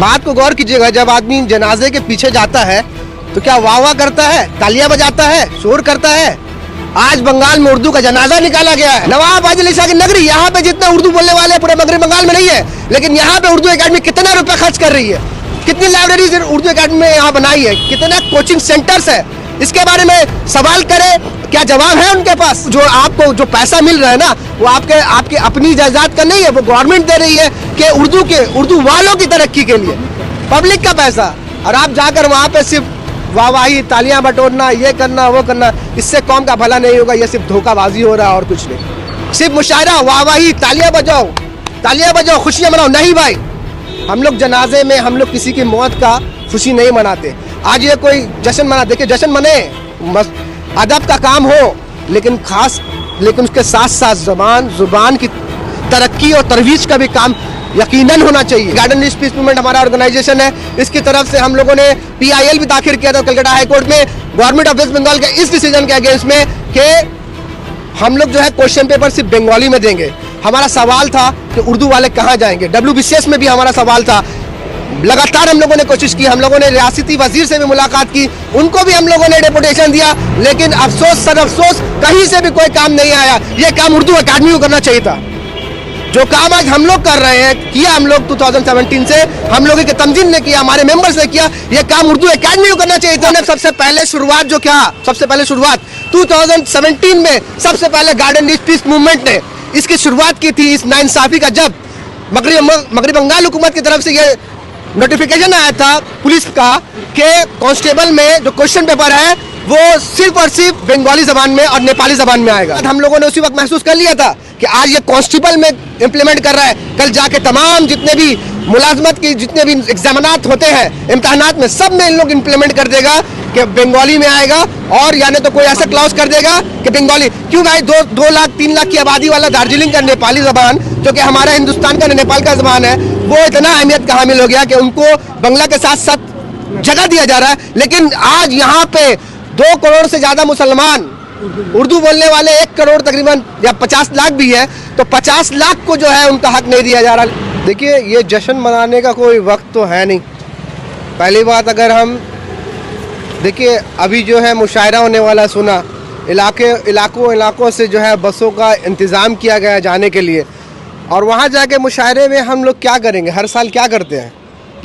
बात को गौर कीजिएगा, जब आदमी जनाजे के पीछे जाता है तो क्या वाह वाह करता है, तालियां बजाता है, शोर करता है। आज बंगाल में उर्दू का जनाजा निकाला गया है। नवाब आदिल शाह की नगरी, यहाँ पे जितना उर्दू बोलने वाले पूरे मगरबी बंगाल में नहीं है, लेकिन यहाँ पे उर्दू एकेडमी कितना रुपया खर्च कर रही है, कितनी लाइब्रेरीज उर्दू एकेडमी में यहाँ बनाई है, कितना कोचिंग सेंटर्स है। इसके बारे में सवाल करें, क्या जवाब है उनके पास? जो आपको जो पैसा मिल रहा है ना, वो आपके अपनी जायदाद का नहीं है, वो गवर्नमेंट दे रही है कि उर्दू वालों की तरक्की के लिए, पब्लिक का पैसा। और आप जाकर वहाँ पे सिर्फ वाहवाही, तालियां बटोरना, ये करना वो करना, इससे कौम का भला नहीं होगा। ये सिर्फ धोखाबाजी हो रहा है और कुछ नहीं। सिर्फ मुशायरा, वाहवाही, तालियां बजाओ, खुशियां मनाओ। नहीं भाई, हम लोग जनाजे में हम लोग किसी की मौत का खुशी नहीं मनाते। आज ये कोई जश्न मना, देखिए जश्न मने, अदब का काम हो, लेकिन उसके साथ साथ जुबान की तरक्की और तरवीज का भी काम यकीनन होना चाहिए। गार्डन रिच पीस मूवमेंट हमारा ऑर्गेनाइजेशन है, इसकी तरफ से हम लोगों ने PIL भी दाखिल किया था कलकत्ता हाई कोर्ट में गवर्नमेंट ऑफ वेस्ट बंगाल के इस डिसीजन के अगेंस्ट में कि हम लोग जो है क्वेश्चन पेपर सिर्फ बंगाली में देंगे। हमारा सवाल था कि उर्दू वाले कहाँ जाएंगे। WBCS में भी हमारा सवाल था। लगातार हम लोगों ने कोशिश की, हम लोगों ने रियासती वजीर से भी मुलाकात की, उनको भी हम लोगों ने डेपुटेशन दिया, लेकिन अफसोस सद अफसोस कहीं से भी कोई काम नहीं आया। ये काम उर्दू अकादमी को करना चाहिए था। जो काम आज हम लोग कर रहे हैं, किया हम लोग 2017 से, हम लोगों के तंजीम ने किया, हमारे मेंबर्स ने किया, ये काम उर्दू एकेडमी को करना चाहिए था। सबसे पहले शुरुआत 2017 में सबसे पहले गार्डन रिच पीस मूवमेंट ने इसकी शुरुआत की थी। इस नाइंसाफी का जब मगरबी बंगाल हुकूमत की तरफ से ये नोटिफिकेशन आया था पुलिस का कि कांस्टेबल में जो क्वेश्चन पेपर है वो सिर्फ और सिर्फ बंगाली जबान में और नेपाली जबान में आएगा। हम लोगों ने उसी वक्त महसूस कर लिया था कि आज ये कांस्टेबल में इम्प्लीमेंट कर रहा है, कल जाके तमाम जितने भी मुलाजमत की जितने भी एग्जामिनात होते हैं, इम्तहानात में, सब में इन लोग इम्प्लीमेंट कर देगा कि बंगाली में आएगा। और यानी तो कोई ऐसा क्लॉज कर देगा कि बंगाली क्यों भाई, 2 लाख 3 लाख की आबादी वाला दार्जिलिंग का नेपाली जबान, जो कि हमारा हिंदुस्तान का नेपाल का जबान है, वो इतना अहमियत का हामिल हो गया कि उनको बंगला के साथ साथ जगह दिया जा रहा है। लेकिन आज यहाँ पे 2 करोड़ से ज्यादा मुसलमान, उर्दू बोलने वाले 1 करोड़ तकरीबन या 50 लाख भी है, तो 50 लाख को जो है उनका हक नहीं दिया जा रहा। देखिए, ये जश्न मनाने का कोई वक्त तो है नहीं। पहली बात, अगर हम देखिए अभी जो है मुशायरा होने वाला सुना, इलाकों से जो है बसों का इंतज़ाम किया गया जाने के लिए, और वहाँ जाके मुशायरे में हम लोग क्या करेंगे? हर साल क्या करते हैं?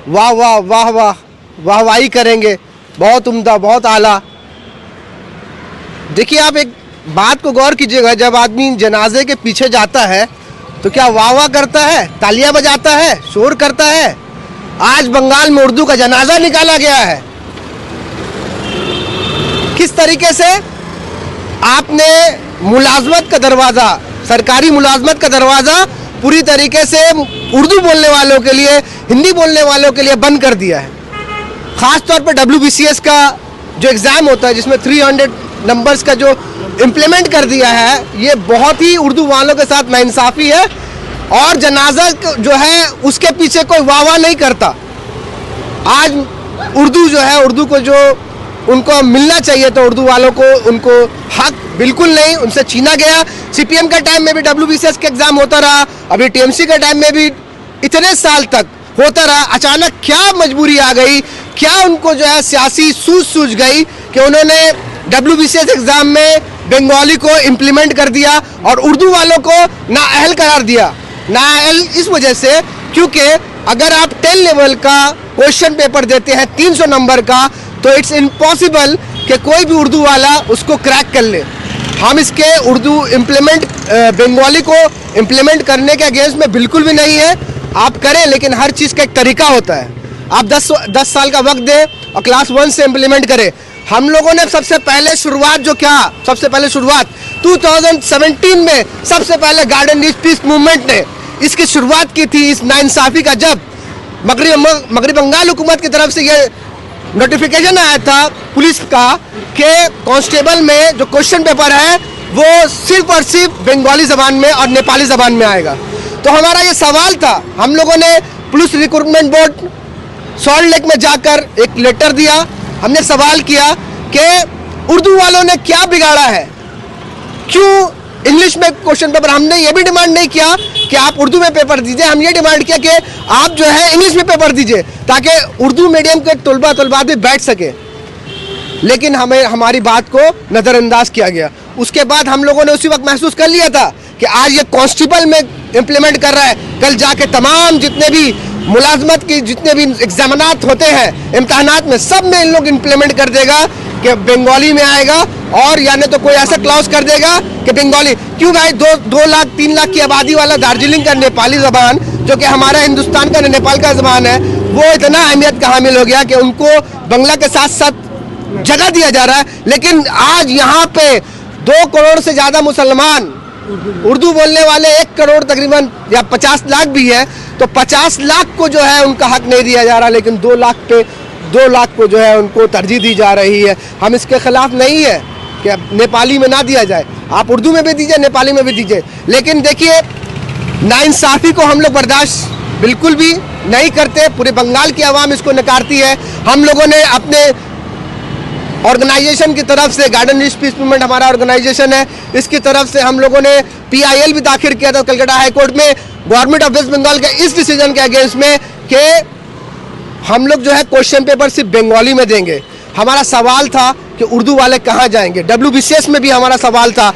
वाह वाह वाह वाह वाहवाही करेंगे, बहुत उम्दा, बहुत आला। देखिए, आप एक बात को गौर कीजिएगा, जब आदमी जनाजे के पीछे जाता है तो क्या वाह वाह करता है, तालियां बजाता है, शोर करता है। आज बंगाल में उर्दू का जनाजा निकाला गया है। किस तरीके से आपने मुलाजमत का दरवाज़ा, सरकारी मुलाजमत का दरवाज़ा पूरी तरीके से उर्दू बोलने वालों के लिए, हिंदी बोलने वालों के लिए बंद कर दिया है। ख़ास तौर पर WBCS का जो एग्ज़ाम होता है, जिसमें 300 नंबर्स का जो इम्प्लीमेंट कर दिया है, ये बहुत ही उर्दू वालों के साथ नाइंसाफ़ी है। और जनाजा जो है उसके पीछे कोई वाह वाह नहीं करता। आज उर्दू जो है, उर्दू को जो उनको मिलना चाहिए, तो उर्दू वालों को उनको हक बिल्कुल नहीं, उनसे छीना गया। CPM के टाइम में भी WBCS का एग्ज़ाम होता रहा, अभी TMC के टाइम में भी इतने साल तक होता रहा। अचानक क्या मजबूरी आ गई, क्या उनको जो है सियासी सूझ गई कि उन्होंने WBCS एग्ज़ाम में बंगाली को इम्प्लीमेंट कर दिया और उर्दू वालों को नाअहल करार दिया। नाअहल इस वजह से क्योंकि अगर आप 10 लेवल का क्वेश्चन पेपर देते हैं 300 नंबर का, तो इट्स इम्पॉसिबल कि कोई भी उर्दू वाला उसको क्रैक कर ले। हम इसके बंगाली को इम्प्लीमेंट करने के अगेंस्ट में बिल्कुल भी नहीं है। आप करें, लेकिन हर चीज़ का एक तरीका होता है। आप 10 साल का वक्त दें और क्लास 1 से इम्प्लीमेंट करें। हम लोगों ने सबसे पहले शुरुआत 2017 में सबसे पहले गार्डन रिच पीस मूवमेंट ने इसकी शुरुआत की थी। इस नाइंसाफी का जब मगरबी बंगाल हुकूमत की तरफ से ये नोटिफिकेशन आया था पुलिस का कि कांस्टेबल में जो क्वेश्चन पेपर है वो सिर्फ और सिर्फ बंगाली जबान में और नेपाली जबान में आएगा, तो हमारा ये सवाल था। हम लोगों ने police recruitment board salt lake में जाकर एक लेटर दिया। हमने सवाल किया कि उर्दू वालों ने क्या बिगाड़ा है, क्यों इंग्लिश में क्वेश्चन पेपर। हमने ये भी डिमांड नहीं किया कि आप उर्दू में पेपर दीजिए। हम ये डिमांड किया कि आप जो है इंग्लिश में पेपर दीजिए ताकि उर्दू मीडियम के तलबा भी बैठ सके, लेकिन हमें हमारी बात को नज़रअंदाज किया गया। उसके बाद हम लोगों ने उसी वक्त महसूस कर लिया था कि आज ये कांस्टेबल में इम्प्लीमेंट कर रहा है, कल जाके तमाम जितने भी मुलाजमत की जितने भी एग्जामिनात होते हैं इम्तहानात में, सब में इन लोग इम्प्लीमेंट कर देगा कि बंगाली में आएगा, और यानी तो कोई ऐसा क्लॉज कर देगा कि बंगाली। क्यों भाई, 2 लाख 3 लाख की आबादी वाला दार्जिलिंग का नेपाली ज़बान, जो कि हमारा हिंदुस्तान का नेपाल का ज़बान है, वो इतना अहमियत का हामिल हो गया कि उनको बंगला के साथ साथ जगह दिया जा रहा है। लेकिन आज यहाँ पे 2 करोड़ से ज़्यादा मुसलमान उर्दू बोलने वाले 1 करोड़ तकरीबन या 50 लाख भी है, तो 50 लाख को जो है उनका हक नहीं दिया जा रहा, लेकिन 2 लाख को जो है उनको तरजीह दी जा रही है। हम इसके खिलाफ नहीं है कि नेपाली में ना दिया जाए, आप उर्दू में भी दीजिए, नेपाली में भी दीजिए, लेकिन देखिए नाइंसाफ़ी को हम लोग बर्दाश्त बिल्कुल भी नहीं करते। पूरे बंगाल की आवाम इसको नकारती है। हम लोगों ने अपने ऑर्गेनाइजेशन की तरफ से, गार्डन रिच पीस मूवमेंट हमारा ऑर्गेनाइजेशन है, इसकी तरफ से हम लोगों ने PIL भी दाखिल किया था कलकत्ता हाई कोर्ट में गवर्नमेंट ऑफ वेस्ट बंगाल के इस डिसीजन के अगेंस्ट में कि हम लोग जो है क्वेश्चन पेपर सिर्फ बंगाली में देंगे। हमारा सवाल था कि उर्दू वाले कहाँ जाएंगे। WBCS में भी हमारा सवाल था।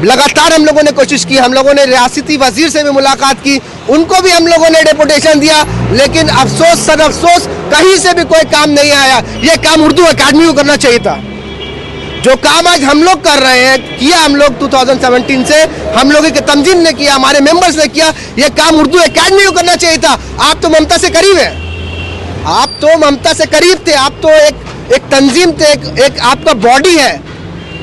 लगातार हम लोगों ने कोशिश की, हम लोगों ने रियासती वजीर से भी मुलाकात की, उनको भी हम लोगों ने डेपुटेशन दिया, लेकिन अफसोस सद अफसोस कहीं से भी कोई काम नहीं आया। ये काम उर्दू अकादमी को करना चाहिए था। जो काम आज हम लोग कर रहे हैं, किया हम लोग 2017 से, हम लोगों के तंजीम ने किया, हमारे मेंबर्स ने किया, ये काम उर्दू अकादमी को करना चाहिए था। आप तो ममता से करीब है, आप तो ममता से करीब थे, आप तो एक तंजीम थे, एक आपका बॉडी है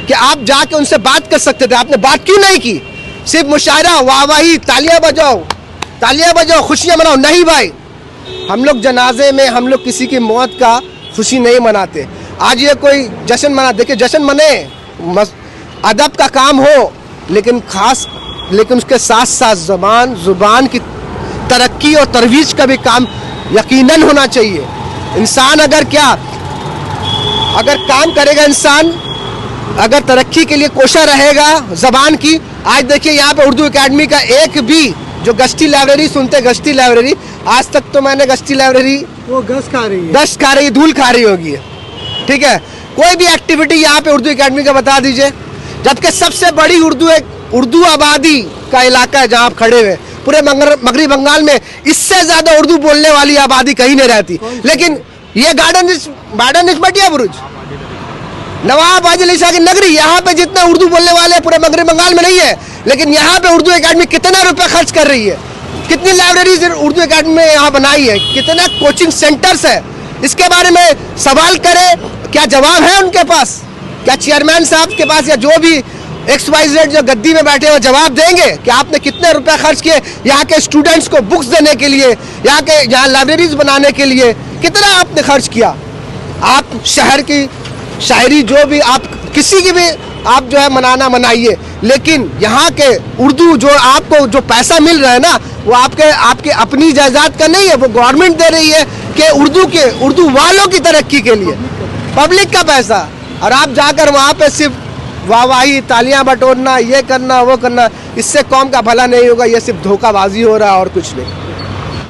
कि आप जाके उनसे बात कर सकते थे। आपने बात क्यों नहीं की? सिर्फ मुशायरा, वाहवाही, तालियां बजाओ, खुशियां मनाओ। नहीं भाई, हम लोग जनाजे में हम लोग किसी की मौत का खुशी नहीं मनाते। आज ये कोई जश्न मना, देखिए जश्न मने, अदब का काम हो, लेकिन उसके साथ साथ जुबान की तरक्की और तरवीज का भी काम यकीनन होना चाहिए। इंसान अगर काम करेगा, इंसान अगर तरक्की के लिए कोशा रहेगा ज़बान की। आज देखिए यहाँ पे उर्दू एकेडमी का एक भी जो गश्ती लाइब्रेरी सुनते, गश्ती लाइब्रेरी, आज तक तो मैंने गश्ती लाइब्रेरी वो गश्त खा रही, धूल खा रही होगी, ठीक है। कोई भी एक्टिविटी यहाँ पे उर्दू एकेडमी का बता दीजिए, जबकि सबसे बड़ी उर्दू आबादी का इलाका है जहाँ आप खड़े हुए। पूरे मगरबी बंगाल में इससे ज़्यादा उर्दू बोलने वाली आबादी कहीं नहीं रहती। लेकिन ये गार्डन मटिया बुरुज, नवाब आदिल ईसा की नगरी, यहाँ पे जितना उर्दू बोलने वाले पूरे मगरबी बंगाल में नहीं है, लेकिन यहाँ पे उर्दू एकेडमी कितना रुपया खर्च कर रही है, कितनी लाइब्रेरीज उर्दू एकेडमी में यहाँ बनाई है, कितना कोचिंग सेंटर्स है। इसके बारे में सवाल करें, क्या जवाब है उनके पास? क्या चेयरमैन साहब के पास या जो भी XYZ जो गद्दी में बैठे हुए जवाब देंगे कि आपने कितने रुपया खर्च किए यहाँ के स्टूडेंट्स को बुक्स देने के लिए, यहाँ लाइब्रेरीज बनाने के लिए कितना आपने खर्च किया? आप शहर की शायरी जो भी आप किसी की भी आप जो है मनाइए, लेकिन यहाँ के उर्दू जो आपको जो पैसा मिल रहा है ना, वो आपके अपनी जायदाद का नहीं है, वो गवर्नमेंट दे रही है कि उर्दू वालों की तरक्की के लिए, पब्लिक का पैसा। और आप जाकर वहाँ पे सिर्फ वाहवाही, तालियां बटोरना, ये करना वो करना, इससे कौम का भला नहीं होगा। ये सिर्फ धोखाबाजी हो रहा है और कुछ नहीं।